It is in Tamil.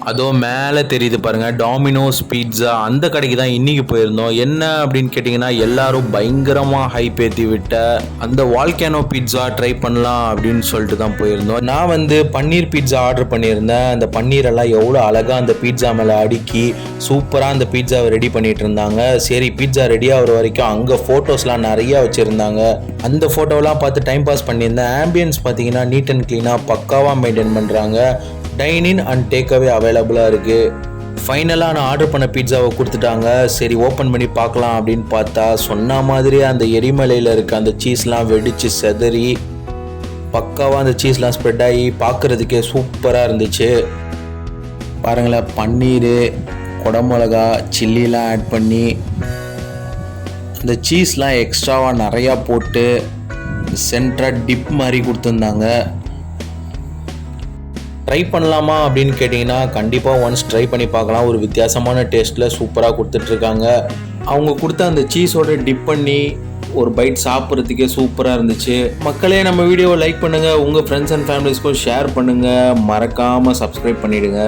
அதுவும் மேலே தெரியுது பாருங்கள் டாமினோஸ் பீட்சா, அந்த கடைக்கு தான் இன்றைக்கி போயிருந்தோம். என்ன அப்படின்னு கேட்டிங்கன்னா எல்லாரும் பயங்கரமாக ஹைப் ஏற்றி விட்ட அந்த வால்கேனோ பீட்சா ட்ரை பண்ணலாம் அப்படின்னு சொல்லிட்டு தான் போயிருந்தோம். நான் வந்து பன்னீர் பீட்சா ஆர்டர் பண்ணியிருந்தேன். அந்த பன்னீரெல்லாம் எவ்வளோ அழகாக அந்த பீட்சா மேலே அடுக்கி சூப்பராக அந்த பீட்சாவை ரெடி பண்ணிட்டு இருந்தாங்க. சரி பீட்சா ரெடி ஆகிற வரைக்கும் அங்கே ஃபோட்டோஸ்லாம் நிறையா வச்சுருந்தாங்க. அந்த ஃபோட்டோலாம் பார்த்து டைம் பாஸ் பண்ணியிருந்தேன். ஆம்பியன்ஸ் பார்த்தீங்கன்னா நீட் அண்ட் க்ளீனாக பக்காவாக மெயின்டைன் பண்ணுறாங்க. Time in and take away அவைலபிளாக இருக்குது. ஃபைனலாக நான் ஆர்டர் பண்ண பீட்சாவை கொடுத்துட்டாங்க. சரி ஓப்பன் பண்ணி பார்க்கலாம் அப்படின்னு பார்த்தா சொன்ன மாதிரியே அந்த எரிமலையில் இருக்க அந்த சீஸ்லாம் வெடித்து செதறி பக்காவாக அந்த சீஸ்லாம் ஸ்ப்ரெட் ஆகி பார்க்குறதுக்கே சூப்பராக இருந்துச்சு. பாருங்களேன், பன்னீர், குடமிளகா, சில்லிலாம் ஆட் பண்ணி அந்த சீஸ்லாம் எக்ஸ்ட்ராவாக நிறையா போட்டு சென்ட்ராக டிப் மாதிரி கொடுத்துருந்தாங்க. ட்ரை பண்ணலாமா அப்படின்னு கேட்டிங்கன்னா கண்டிப்பாக ஒன்ஸ் ட்ரை பண்ணி பார்க்கலாம். ஒரு வித்தியாசமான டேஸ்ட்டில் சூப்பராக கொடுத்துட்ருக்காங்க. அவங்க கொடுத்த அந்த சீஸோட டிப் பண்ணி ஒரு பைட் சாப்பிட்றதுக்கே சூப்பராக இருந்துச்சு. மக்களே, நம்ம வீடியோவை லைக் பண்ணுங்கள், உங்கள் ஃப்ரெண்ட்ஸ் அண்ட் ஃபேமிலிஸ்க்கும் ஷேர் பண்ணுங்கள், மறக்காமல் சப்ஸ்கிரைப் பண்ணிவிடுங்க.